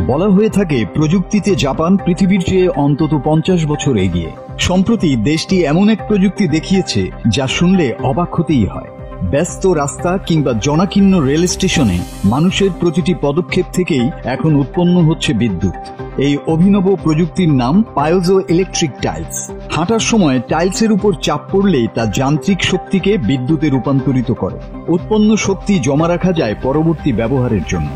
বলা হয়ে থাকে প্রযুক্তিতে জাপান পৃথিবীর চেয়ে অন্তত 50 বছর এগিয়ে। সম্প্রতি দেশটি এমন এক প্রযুক্তি দেখিয়েছে যা শুনলে অবাক হতেই হয়। ব্যস্ত রাস্তা কিংবা জনাকীর্ণ রেল স্টেশনে মানুষের প্রতিটি পদক্ষেপ থেকেই এখন উৎপন্ন হচ্ছে বিদ্যুৎ। এই অভিনব প্রযুক্তির নাম পাইজো ইলেকট্রিক টাইলস। হাঁটার সময় টাইলসের উপর চাপ পড়লেই তা যান্ত্রিক শক্তিকে বিদ্যুতে রূপান্তরিত করে। উৎপন্ন শক্তি জমা রাখা যায় পরবর্তী ব্যবহারের জন্য।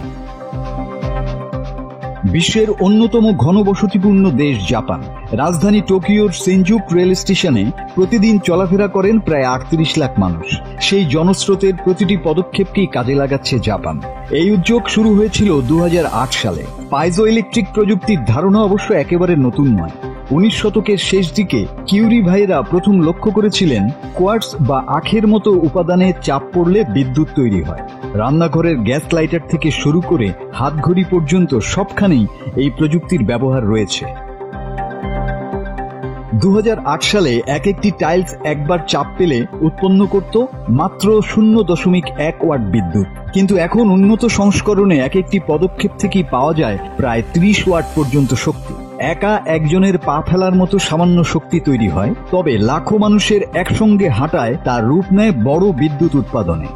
বিশ্বের অন্যতম ঘনবসতিপূর্ণ দেশ জাপান। রাজধানী টোকিওর সিনজুকু রেল স্টেশনে প্রতিদিন চলাফেরা করেন প্রায় 38 লাখ মানুষ। সেই জনস্রোতের প্রতিটি পদক্ষেপকেই কাজে লাগাচ্ছে জাপান। এই উদ্যোগ শুরু হয়েছিল 2008 সালে। পাইজো ইলেকট্রিক প্রযুক্তির ধারণা অবশ্য একেবারে নতুন নয়। 19 শতকের শেষ দিকে কিউরি ভাইরা প্রথম লক্ষ্য করেছিলেন কোয়ার্টজ বা আখের মতো উপাদানে চাপ পড়লে বিদ্যুৎ তৈরি হয়। রান্নাঘরের গ্যাস লাইটার থেকে শুরু করে হাতঘড়ি পর্যন্ত সবখানেই এই প্রযুক্তির ব্যবহার রয়েছে। 2008 সালে এক একটি টাইলস একবার চাপ পেলে উৎপন্ন করত মাত্র 0.1 ওয়াট বিদ্যুৎ, কিন্তু এখন উন্নত সংস্করণে এক একটি পদক্ষেপ থেকেই পাওয়া যায় প্রায় 30 ওয়াট পর্যন্ত শক্তি। একা একজনের পা ফেলার মতো সামান্য শক্তি তৈরি হয়, তবে লাখো মানুষের একসঙ্গে হাঁটায় তার রূপ নেয় বড় বিদ্যুৎ উৎপাদনে।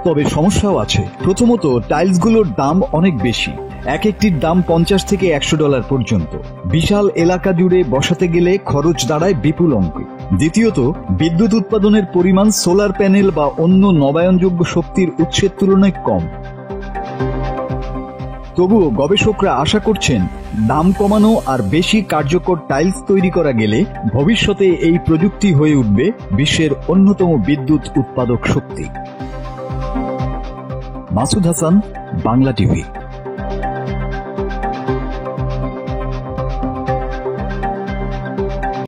তবে সমস্যাও আছে। প্রথমত, টাইলসগুলোর দাম অনেক বেশি। এক একটির দাম $50 থেকে $100 পর্যন্ত। বিশাল এলাকা জুড়ে বসাতে গেলে খরচ দাঁড়ায় বিপুল অঙ্কে। দ্বিতীয়ত, বিদ্যুৎ উৎপাদনের পরিমাণ সোলার প্যানেল বা অন্য নবায়নযোগ্য শক্তির উৎসের তুলনায় কম। তবুও গবেষকরা আশা করছেন দাম কমানো আর বেশি কার্যকর টাইলস তৈরি করা গেলে ভবিষ্যতে এই প্রযুক্তি হয়ে উঠবে বিশ্বের অন্যতম বিদ্যুৎ উৎপাদক শক্তি। মাসুদ হাসান, বাংলা টিভি।